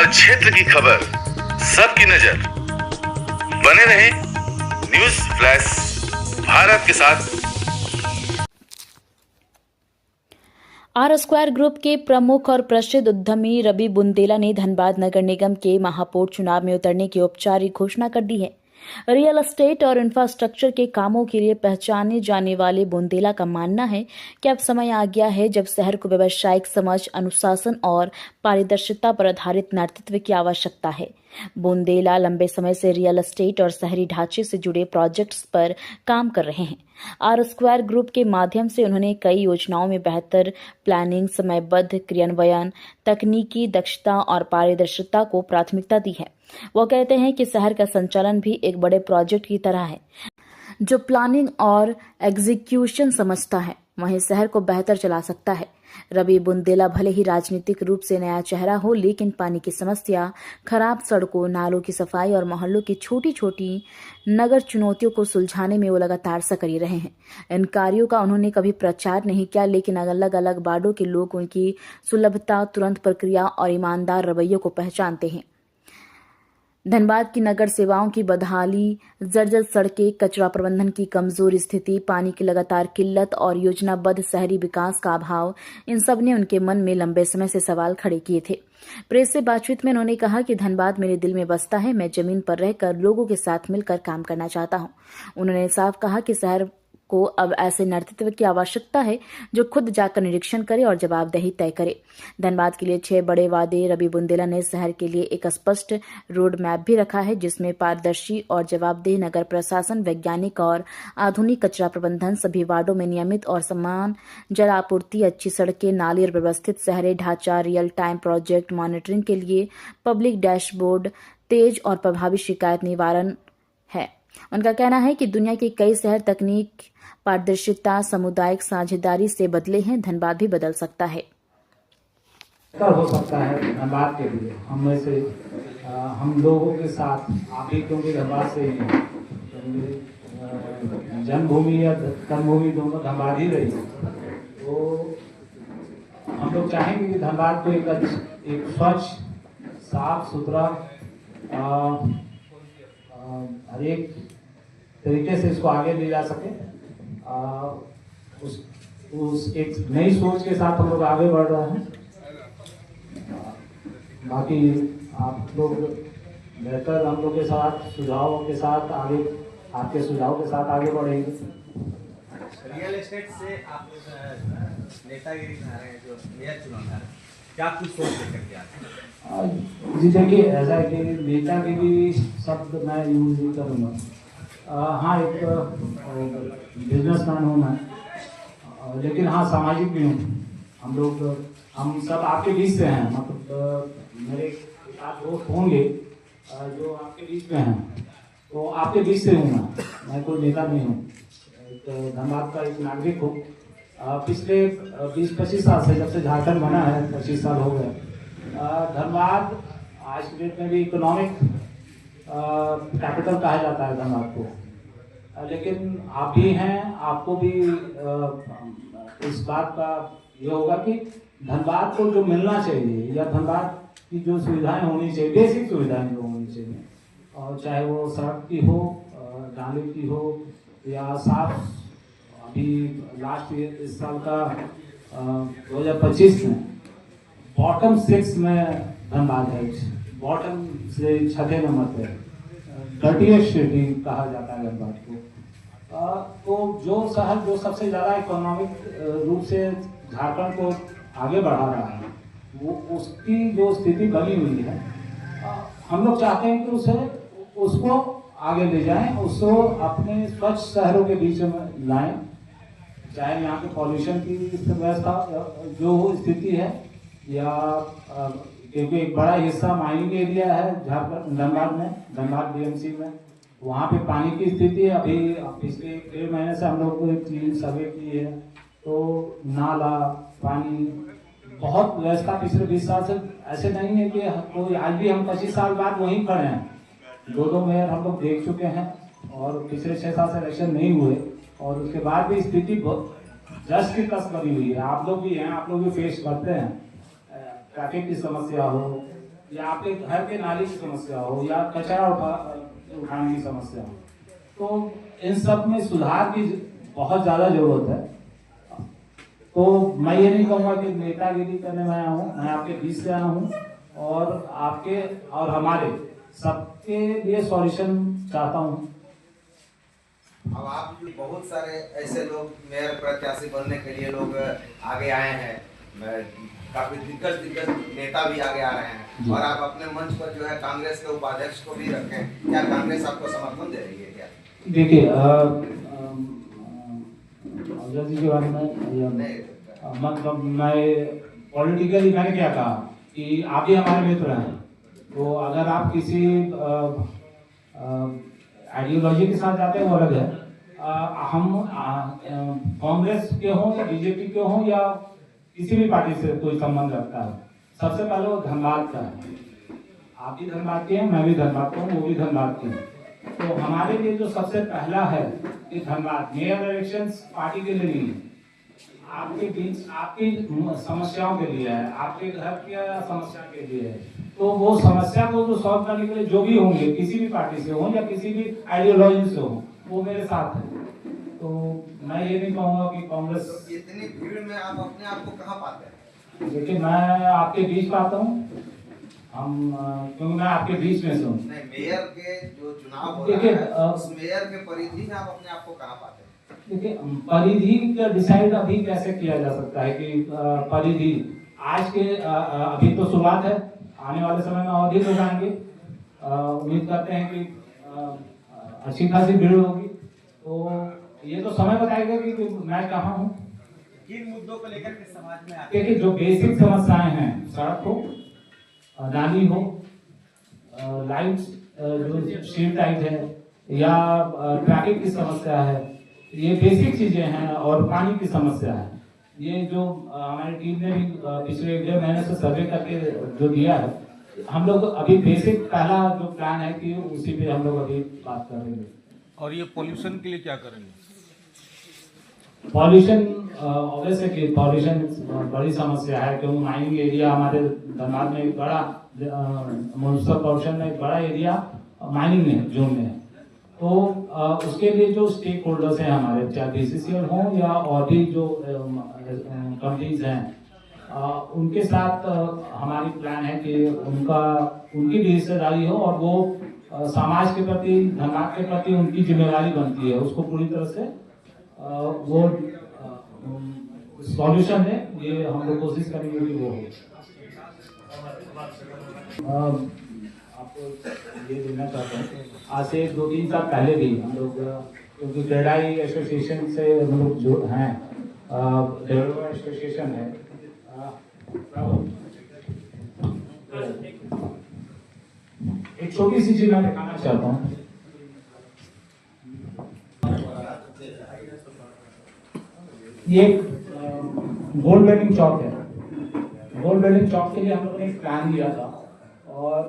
हर क्षेत्र की खबर, सबकी नजर। बने रहे न्यूज फ्लैश भारत के साथ। आर स्क्वायर ग्रुप के प्रमुख और प्रसिद्ध उद्यमी रवि बुंदेला ने धनबाद नगर निगम के महापौर चुनाव में उतरने की औपचारिक घोषणा कर दी है। रियल एस्टेट और इंफ्रास्ट्रक्चर के कामों के लिए पहचाने जाने वाले बुंदेला का मानना है कि अब समय आ गया है जब शहर को व्यावसायिक समझ, अनुशासन और पारदर्शिता पर आधारित नेतृत्व की आवश्यकता है। बुंदेला लंबे समय से रियल एस्टेट और शहरी ढांचे से जुड़े प्रोजेक्ट्स पर काम कर रहे हैं। आर स्क्वायर ग्रुप के माध्यम से उन्होंने कई योजनाओं में बेहतर प्लानिंग, समयबद्ध क्रियान्वयन, तकनीकी दक्षता और पारदर्शिता को प्राथमिकता दी है। वो कहते हैं कि शहर का संचालन भी एक बड़े प्रोजेक्ट की तरह है, जो प्लानिंग और एग्जीक्यूशन समझता है वहीं शहर को बेहतर चला सकता है। रवि बुंदेला भले ही राजनीतिक रूप से नया चेहरा हो, लेकिन पानी की समस्या, खराब सड़कों, नालों की सफाई और मोहल्लों की छोटी छोटी नगर चुनौतियों को सुलझाने में वो लगातार सक्रिय रहे हैं। इन कार्यों का उन्होंने कभी प्रचार नहीं किया, लेकिन अलग अलग वार्डों के लोग उनकी सुलभता, तुरंत प्रक्रिया और ईमानदार रवैयों को पहचानते हैं। धनबाद की नगर सेवाओं की बदहाली, जर्जर सड़कें, कचरा प्रबंधन की कमजोर स्थिति, पानी की लगातार किल्लत और योजनाबद्ध शहरी विकास का अभाव, इन सब ने उनके मन में लंबे समय से सवाल खड़े किए थे। प्रेस से बातचीत में उन्होंने कहा कि धनबाद मेरे दिल में बसता है, मैं जमीन पर रहकर लोगों के साथ मिलकर काम करना चाहता हूं। उन्होंने साफ कहा कि शहर को अब ऐसे नेतृत्व की आवश्यकता है जो खुद जाकर निरीक्षण करे और जवाबदेही तय करे। धनबाद के लिए 6 बड़े वादे। रवि बुंदेला ने शहर के लिए एक स्पष्ट रोड मैप भी रखा है, जिसमें पारदर्शी और जवाबदेह नगर प्रशासन, वैज्ञानिक और आधुनिक कचरा प्रबंधन, सभी वार्डों में नियमित और समान जल आपूर्ति, अच्छी सड़कें, नाली और व्यवस्थित शहरी ढांचा, रियल टाइम प्रोजेक्ट मॉनिटरिंग के लिए पब्लिक डैशबोर्ड, तेज और प्रभावी शिकायत निवारण है। उनका कहना है कि दुनिया के कई शहर तकनीक, पारदर्शिता, सामुदायिक साझेदारी से बदले हैं, धनबाद भी बदल सकता है। हो सकता है धनबाद के लिए हम में से हम लोगों के साथ आप ही, क्योंकि धनबाद से ही हैं, जन्मभूमि या कर्मभूमि दोनों धनबाद ही रही, तो हम लोग चाहेंगे कि धनबाद को एक स्वच्छ, साफ सुथरा, हर एक तरीके से इसको आगे ले जा सके। उस एक नई सोच के साथ हम लोग आगे बढ़ रहे हैं। बाकी आप लोग बेहतर हम लोग के साथ सुझावों के साथ आगे, आपके सुझाव के साथ आगे बढ़ेंगे। रियल एस्टेट से आप नेतागिरी बना रहे हैं, जो मेयर चुनाव रहे हैं, क्या कुछ सोच लेकर के आते हैं? जी देखिए, ऐसा है कि नेतागिरी शब्द मैं यूज नहीं करूँगा। हाँ, एक बिजनेसमैन हूँ मैं, लेकिन हाँ सामाजिक भी हूँ। हम सब आपके बीच से हैं, मतलब मेरे साथ दोस्त होंगे जो आपके बीच में हैं, तो आपके बीच से हूँ मैं कोई नेता नहीं हूँ। एक धनबाद का एक नागरिक हूँ। पिछले 20-25 साल से, जब से झारखंड बना है, 25 साल हो गए, धनबाद आज की डेट में भी इकोनॉमिक कैपिटल कहा जाता है धनबाद को। लेकिन आप भी हैं, आपको भी इस बात का ये होगा कि धनबाद को जो मिलना चाहिए, या धनबाद की जो सुविधाएं होनी चाहिए, बेसिक सुविधाएं जो होनी चाहिए, और चाहे वो सड़क की हो, नाले की हो, या साफ, अभी लास्ट ईयर इस साल का 2025 में बॉटम 6 में धनबाद है, बॉटम से 6थे नंबर पे, डर्टीएस्ट सिटी कहा जाता है धनबाद को। तो जो शहर जो सबसे ज़्यादा इकोनॉमिक रूप से झारखंड को आगे बढ़ा रहा है, वो उसकी जो स्थिति बनी हुई है, हम लोग चाहते हैं कि उसको आगे ले जाएं, उसको अपने स्वच्छ शहरों के बीच में लाएं। चाहे यहाँ के पॉल्यूशन की व्यवस्था जो स्थिति है, या क्योंकि एक बड़ा हिस्सा माइनिंग एरिया है झारखंड, धनबाद बीएमसी में, वहाँ पे पानी की स्थिति अभी पिछले 1.5 महीने से हम लोग को एक चीज सर्वे की है, तो नाला, पानी, बहुत व्यवस्था पिछले 20 साल से ऐसे नहीं है कि कोई, आज भी हम 25 साल बाद वहीं खड़े हैं। 2 मेयर हम लोग देख चुके हैं, और पिछले 6 साल से इलेक्शन नहीं हुए, और उसके बाद भी स्थिति जस्ट की तस बनी हुई है। आप लोग भी हैं, आप लोग भी फेस करते हैं, ट्रैफिक की समस्या हो, या आपके घर के नाली की समस्या हो या कचरा उठाने की समस्या हो, तो इन सब में सुधार की बहुत ज़्यादा जरूरत है। तो मैं ये नहीं कहूँगा कि नेतागिरी करने में आया हूँ, मैं आपके बीच से आया हूँ और आपके और हमारे सबके लिए सॉल्यूशन चाहता हूँ। अब आप बहुत सारे ऐसे लोग मेयर प्रत्याशी बनने के लिए लोग आगे आए हैं, काफी दिग्गज नेता भी आगे आ रहे हैं और आप अपने मंच पर जो है कांग्रेस के उपाध्यक्ष को भी रखें, क्या कांग्रेस आपको समर्थन दे रही है क्या? देखिए अजय जी के बारे में मतलब मैं पॉलिटिकली मैंने क्या कहा कि आप ही हमारे मित्र हैं, तो अगर आप किसी आइडियोलॉजी के साथ जाते हैं वो अलग है। हम कांग्रेस के हों या बीजेपी के हों या किसी भी पार्टी से कोई संबंध रखता है, सबसे पहले वो धनबाद का है। आप भी धनबाद के हैं, मैं भी धनबाद का हूँ, वो भी धनबाद के हैं। तो हमारे लिए जो सबसे पहला है कि धनबाद मेयर इलेक्शंस पार्टी के लिए नहीं है, आपके बीच आपकी समस्याओं के लिए है, आपके घर की समस्या के लिए है। तो वो समस्या को जो सॉल्व करने के लिए जो भी होंगे, किसी भी पार्टी से हो या किसी भी आइडियोलॉजी से हो, वो मेरे साथ है। तो मैं ये नहीं कहूँगा कि कांग्रेस। तो इतनी भीड़ में आप अपने आप को कहाँ पाते हैं? देखिए मैं आपके बीच पाता हूँ, क्योंकि मैं आपके बीच में से हूँ। नहीं, मेयर के जो चुनाव हो रहा है उस मेयर के परिधि में आप अपने आप को कहाँ पाते हैं? देखिए परिधि का डिसाइड अभी कैसे किया जा सकता है कि परिधि आज के अभी तो शुरुआत है, आने वाले समय में और भी लोग आएंगे। उम्मीद करते हैं कि अच्छी खासी भीड़ होगी, तो ये तो समय बताएगा कि मैं कहाँ हूँ। किन मुद्दों को लेकर के समाज में आते देखिए जो बेसिक समस्याएं हैं, सड़क हो, नाली हो, लाइट जो स्ट्रीट लाइट है या ट्रैफिक की समस्या है, ये बेसिक चीजें हैं और पानी की समस्या है। ये जो हमारी टीम ने भी पिछले 1.5 महीने से सर्वे करके जो दिया है, हम लोग अभी बेसिक पहला जो प्लान है कि उसी पे हम लोग अभी बात कर रहे हैं। और ये पॉल्यूशन के लिए क्या करेंगे? पॉल्यूशन ऑब्वियसली कि पॉल्यूशन बड़ी समस्या है, क्योंकि माइनिंग एरिया हमारे धनबाद में एक बड़ा म्युनिसिपल पॉल्यूशन में एक बड़ा एरिया माइनिंग में जोन में है। तो उसके लिए जो स्टेक होल्डर्स हैं हमारे, चाहे बीसीसीएल हों या और भी जो कंपनीज हैं, उनके साथ हमारी प्लान है कि उनकी भी हिस्सेदारी हो और वो समाज के प्रति, धनबाद के प्रति उनकी जिम्मेदारी बनती है, उसको पूरी तरह से वो सॉल्यूशन है, ये हम लोग कोशिश करेंगे कि वो हो। आपको ये देना चाहता हूँ, आज से 2-3 साल पहले भी हम लोग, क्योंकि क्रेडाई एसोसिएशन से हम लोग जो हैं, डेवलपर एसोसिएशन है, एक छोटी सी चीज मैं दिखाना चाहता हूँ। ये गोल्ड बेडिंग चौक है। गोल्ड बेडिंग चौक के लिए हम लोगों ने एक प्लान दिया था और